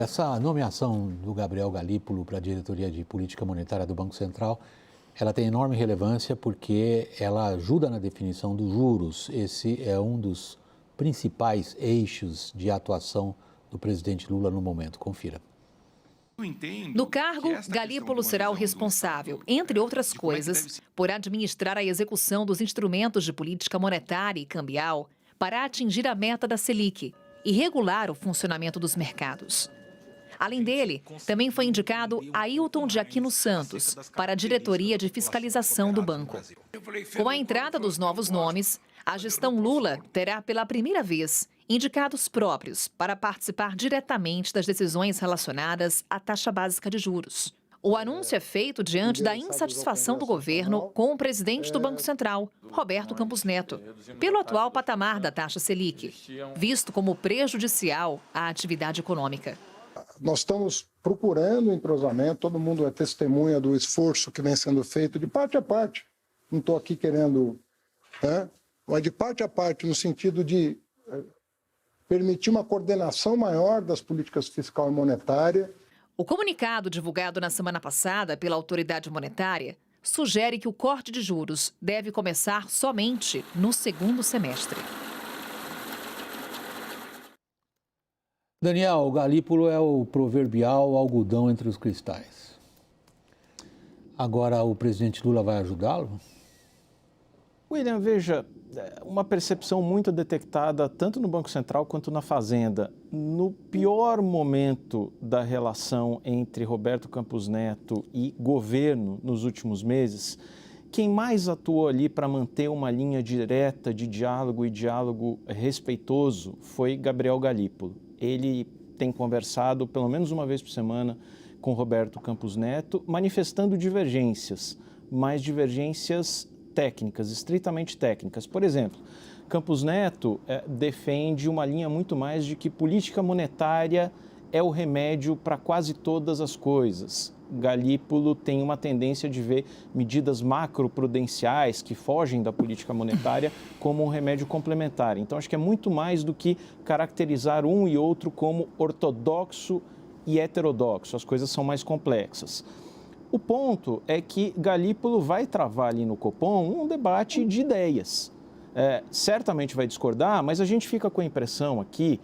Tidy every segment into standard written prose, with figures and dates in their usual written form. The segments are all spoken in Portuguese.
Essa nomeação do Gabriel Galípolo para a diretoria de política monetária do Banco Central, ela tem enorme relevância porque ela ajuda na definição dos juros. Esse é um dos principais eixos de atuação do presidente Lula no momento. Confira. No cargo, Galípolo será o responsável, entre outras coisas, por administrar a execução dos instrumentos de política monetária e cambial para atingir a meta da Selic e regular o funcionamento dos mercados. Além dele, também foi indicado Ailton de Aquino Santos para a diretoria de fiscalização do banco. Com a entrada dos novos nomes, a gestão Lula terá pela primeira vez indicados próprios para participar diretamente das decisões relacionadas à taxa básica de juros. O anúncio é feito diante da insatisfação do governo com o presidente do Banco Central, Roberto Campos Neto, pelo atual patamar da taxa Selic, visto como prejudicial à atividade econômica. Nós estamos procurando entrosamento, todo mundo é testemunha do esforço que vem sendo feito de parte a parte. Não estou aqui querendo, mas de parte a parte, no sentido de permitir uma coordenação maior das políticas fiscal e monetária. O comunicado divulgado na semana passada pela autoridade monetária sugere que o corte de juros deve começar somente no segundo semestre. Daniel, o Galípolo é o proverbial algodão entre os cristais. Agora o presidente Lula vai ajudá-lo? William, veja, uma percepção muito detectada tanto no Banco Central quanto na Fazenda. No pior momento da relação entre Roberto Campos Neto e governo nos últimos meses, quem mais atuou ali para manter uma linha direta de diálogo e diálogo respeitoso foi Gabriel Galípolo. Ele tem conversado pelo menos uma vez por semana com Roberto Campos Neto, manifestando divergências, mas divergências técnicas, estritamente técnicas. Por exemplo, Campos Neto defende uma linha muito mais de que política monetária é o remédio para quase todas as coisas. Galípolo tem uma tendência de ver medidas macroprudenciais que fogem da política monetária como um remédio complementar. Então, acho que é muito mais do que caracterizar um e outro como ortodoxo e heterodoxo. As coisas são mais complexas. O ponto é que Galípolo vai travar ali no Copom um debate de ideias. Certamente vai discordar, mas a gente fica com a impressão aqui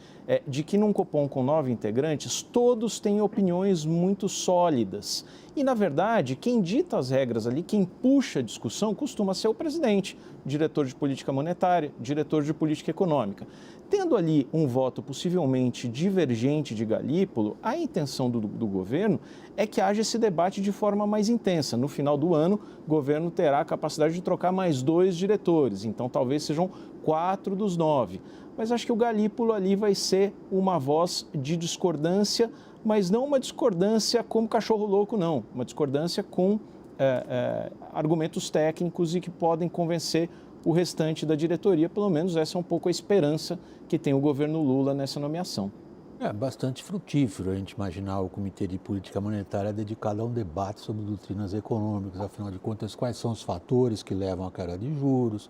de que num Copom com 9 integrantes, todos têm opiniões muito sólidas. E, na verdade, quem dita as regras ali, quem puxa a discussão, costuma ser o presidente, diretor de política monetária, diretor de política econômica. Tendo ali um voto possivelmente divergente de Galípolo, a intenção do governo é que haja esse debate de forma mais intensa. No final do ano, o governo terá a capacidade de trocar mais 2 diretores, então talvez sejam 4 dos 9. Mas acho que o Galípolo ali vai ser uma voz de discordância, mas não uma discordância como cachorro louco, não. Uma discordância com argumentos técnicos e que podem convencer o restante da diretoria. Pelo menos essa é um pouco a esperança que tem o governo Lula nessa nomeação. É bastante frutífero a gente imaginar o Comitê de Política Monetária dedicado a um debate sobre doutrinas econômicas, afinal de contas, quais são os fatores que levam à queda de juros,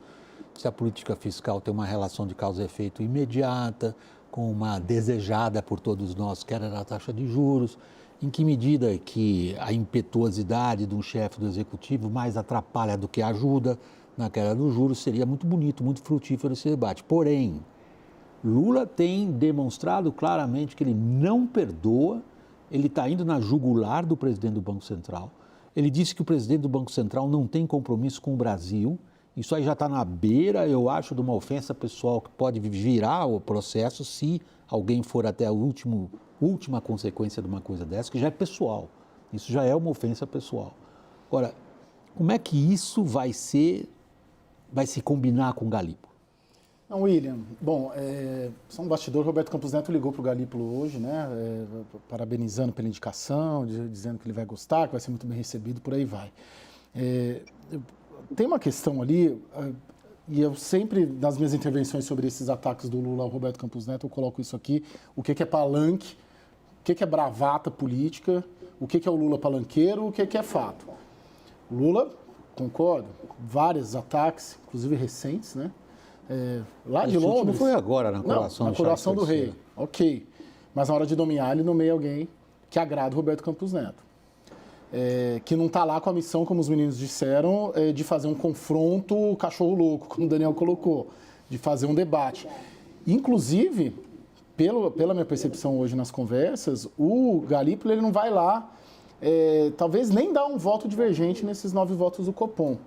se a política fiscal tem uma relação de causa e efeito imediata, com uma desejada por todos nós queda da taxa de juros, em que medida que a impetuosidade de um chefe do executivo mais atrapalha do que ajuda na queda dos juros. Seria muito bonito, muito frutífero esse debate. Porém, Lula tem demonstrado claramente que ele não perdoa, ele está indo na jugular do presidente do Banco Central. Ele disse que o presidente do Banco Central não tem compromisso com o Brasil. Isso aí já está na beira, eu acho, de uma ofensa pessoal que pode virar o processo se alguém for até a última consequência de uma coisa dessa, que já é pessoal. Isso já é uma ofensa pessoal. Agora, como é que isso vai se combinar com o Galípolo? Não, William, bom, só um bastidor, Roberto Campos Neto ligou para o Galípolo hoje, né, parabenizando pela indicação, dizendo que ele vai gostar, que vai ser muito bem recebido, por aí vai. Tem uma questão ali, e eu sempre, nas minhas intervenções sobre esses ataques do Lula ao Roberto Campos Neto, eu coloco isso aqui, o que é palanque, o que é bravata política, o que é o Lula palanqueiro, o que é fato. Lula, concordo, vários ataques, inclusive recentes, né? Lá de Londres. Não foi agora na coroação, na coroação do rei, ok. mas na hora de nomear, ele nomeia alguém que agrada o Roberto Campos Neto. Que não está lá com a missão, como os meninos disseram, de fazer um confronto cachorro louco, como o Daniel colocou, de fazer um debate. Inclusive, pela minha percepção hoje nas conversas, o Galípolo ele não vai lá, talvez nem dar um voto divergente nesses 9 votos do Copom,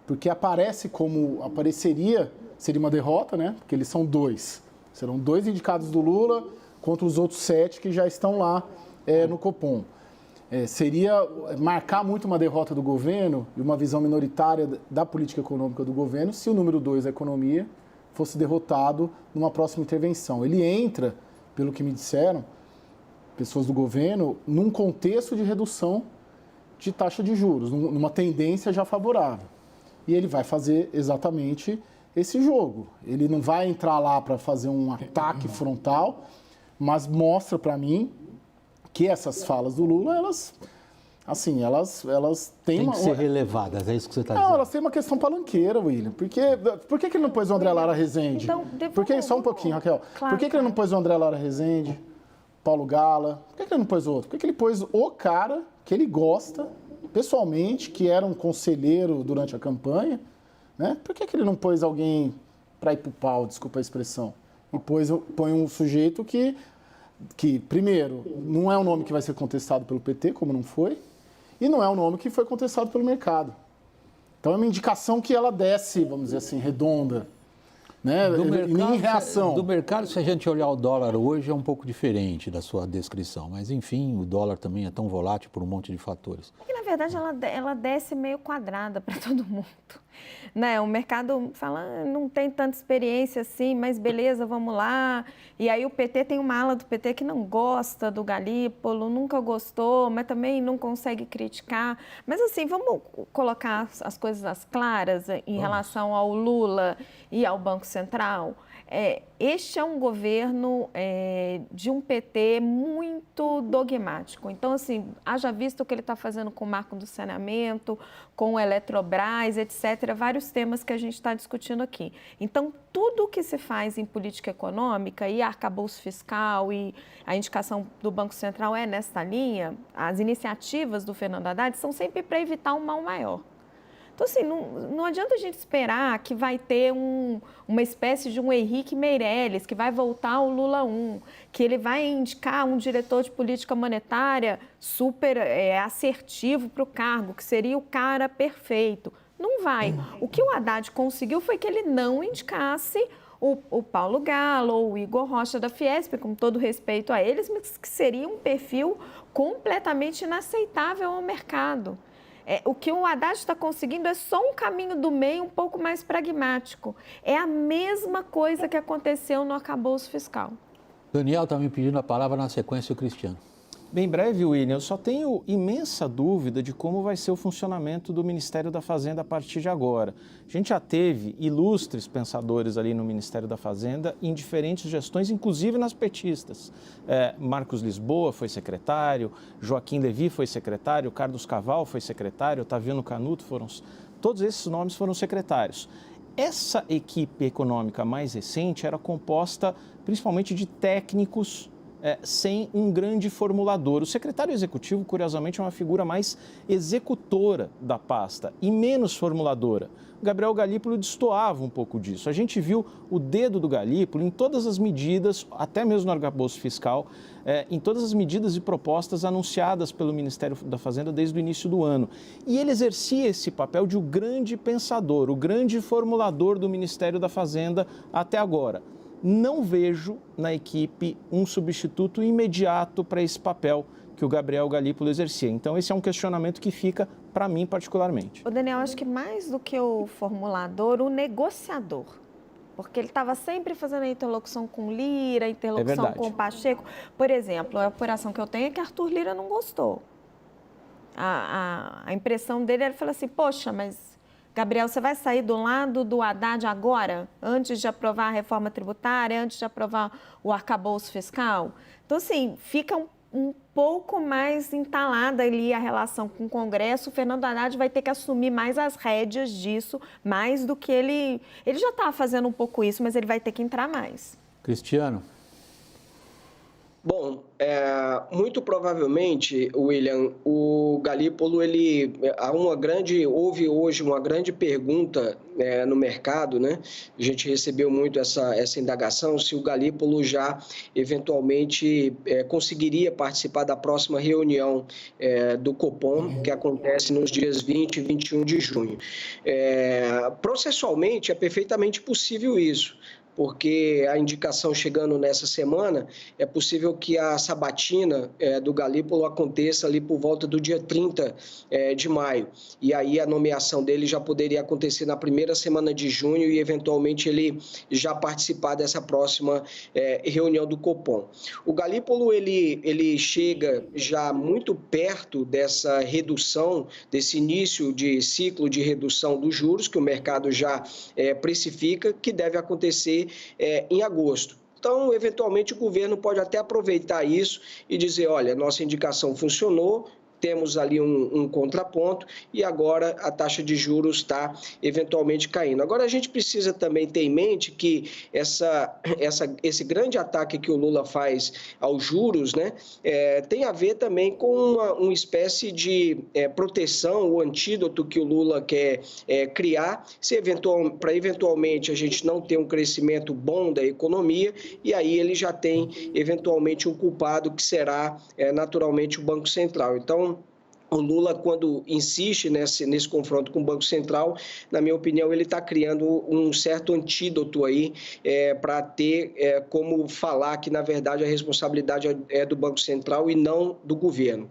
porque apareceria, seria uma derrota, né? Porque eles são 2. Serão 2 indicados do Lula contra os outros 7 que já estão lá no Copom. Seria marcar muito uma derrota do governo e uma visão minoritária da política econômica do governo se o número 2 da economia fosse derrotado numa próxima intervenção. Ele entra, pelo que me disseram, pessoas do governo, num contexto de redução de taxa de juros, numa tendência já favorável. E ele vai fazer exatamente esse jogo. Ele não vai entrar lá para fazer um ataque frontal, mas mostra para mim que essas falas do Lula, elas têm Tem que ser relevadas, é isso que você está Não, dizendo. elas têm uma questão palanqueira, William. Por que ele não pôs o André Lara Rezende? Então, Só um pouquinho, Raquel. Claro, Por que ele não pôs o André Lara Rezende, Paulo Gala? Por que ele não pôs outro? Por que ele pôs o cara que ele gosta, pessoalmente, que era um conselheiro durante a campanha, né? Por que ele não pôs alguém para ir pro pau, desculpa a expressão, e põe um sujeito que, primeiro, não é um nome que vai ser contestado pelo PT, como não foi, e não é um nome que foi contestado pelo mercado. Então é uma indicação que ela desce, vamos dizer assim, redonda, né? Em reação. Do mercado, se a gente olhar o dólar hoje, é um pouco diferente da sua descrição. Mas, enfim, o dólar também é tão volátil por um monte de fatores. É que, na verdade, ela desce meio quadrada para todo mundo. Né? O mercado fala, não tem tanta experiência assim, mas beleza, vamos lá. E aí o PT tem uma ala do PT que não gosta do Galípolo, nunca gostou, mas também não consegue criticar. Mas assim, vamos colocar as coisas às claras em relação ao Lula e ao Banco Central. Este é um governo de um PT muito dogmático. Então, assim, haja visto o que ele está fazendo com o marco do saneamento, com o Eletrobras, etc., vários temas que a gente está discutindo aqui. Então, tudo que se faz em política econômica, e arcabouço fiscal, e a indicação do Banco Central é nessa linha, as iniciativas do Fernando Haddad são sempre para evitar um mal maior. Então, assim, não adianta a gente esperar que vai ter uma espécie de um Henrique Meirelles, que vai voltar ao Lula 1, que ele vai indicar um diretor de política monetária super assertivo para o cargo, que seria o cara perfeito. Não vai. O que o Haddad conseguiu foi que ele não indicasse o Paulo Gala ou o Igor Rocha da Fiesp, com todo respeito a eles, mas que seria um perfil completamente inaceitável ao mercado. O que o Haddad está conseguindo é só um caminho do meio um pouco mais pragmático. É a mesma coisa que aconteceu no arcabouço fiscal. Daniel está me pedindo a palavra na sequência, o Cristiano. Bem breve, William, eu só tenho imensa dúvida de como vai ser o funcionamento do Ministério da Fazenda a partir de agora. A gente já teve ilustres pensadores ali no Ministério da Fazenda em diferentes gestões, inclusive nas petistas. Marcos Lisboa foi secretário, Joaquim Levy foi secretário, Carlos Caval foi secretário, Otaviano Canuto todos esses nomes foram secretários. Essa equipe econômica mais recente era composta principalmente de técnicos sem um grande formulador. O secretário executivo, curiosamente, é uma figura mais executora da pasta e menos formuladora. O Gabriel Galípolo destoava um pouco disso. A gente viu o dedo do Galípolo em todas as medidas, até mesmo no arcabouço fiscal, em todas as medidas e propostas anunciadas pelo Ministério da Fazenda desde o início do ano. E ele exercia esse papel de o grande pensador, o grande formulador do Ministério da Fazenda até agora. Não vejo na equipe um substituto imediato para esse papel que o Gabriel Galípolo exercia. Então, esse é um questionamento que fica para mim particularmente. O Daniel, acho que mais do que o formulador, o negociador. Porque ele estava sempre fazendo a interlocução com Lira, interlocução com o Pacheco. Por exemplo, a apuração que eu tenho é que Arthur Lira não gostou. A impressão dele era falar assim, poxa, mas Gabriel, você vai sair do lado do Haddad agora, antes de aprovar a reforma tributária, antes de aprovar o arcabouço fiscal? Então, assim, fica um pouco mais entalada ali a relação com o Congresso. O Fernando Haddad vai ter que assumir mais as rédeas disso, mais do que ele... Ele já está fazendo um pouco isso, mas ele vai ter que entrar mais. Cristiano. Bom, muito provavelmente, William, o Galípolo, houve hoje uma grande pergunta no mercado, né? A gente recebeu muito essa indagação, se o Galípolo já, eventualmente, conseguiria participar da próxima reunião do Copom, que acontece nos dias 20 e 21 de junho. Processualmente, é perfeitamente possível isso, porque a indicação chegando nessa semana, é possível que a sabatina do Galípolo aconteça ali por volta do dia 30 de maio. E aí a nomeação dele já poderia acontecer na primeira semana de junho e, eventualmente, ele já participar dessa próxima reunião do Copom. O Galípolo, ele chega já muito perto dessa redução, desse início de ciclo de redução dos juros, que o mercado já precifica, que deve acontecer em agosto. Então, eventualmente, o governo pode até aproveitar isso e dizer, olha, nossa indicação funcionou, temos ali um contraponto e agora a taxa de juros está eventualmente caindo. Agora, a gente precisa também ter em mente que esse grande ataque que o Lula faz aos juros, né, tem a ver também com uma espécie de proteção, o antídoto que o Lula quer criar, para eventualmente a gente não ter um crescimento bom da economia, e aí ele já tem eventualmente um culpado que será naturalmente o Banco Central. Então, o Lula, quando insiste nesse confronto com o Banco Central, na minha opinião, ele está criando um certo antídoto aí para ter como falar que, na verdade, a responsabilidade é do Banco Central e não do governo.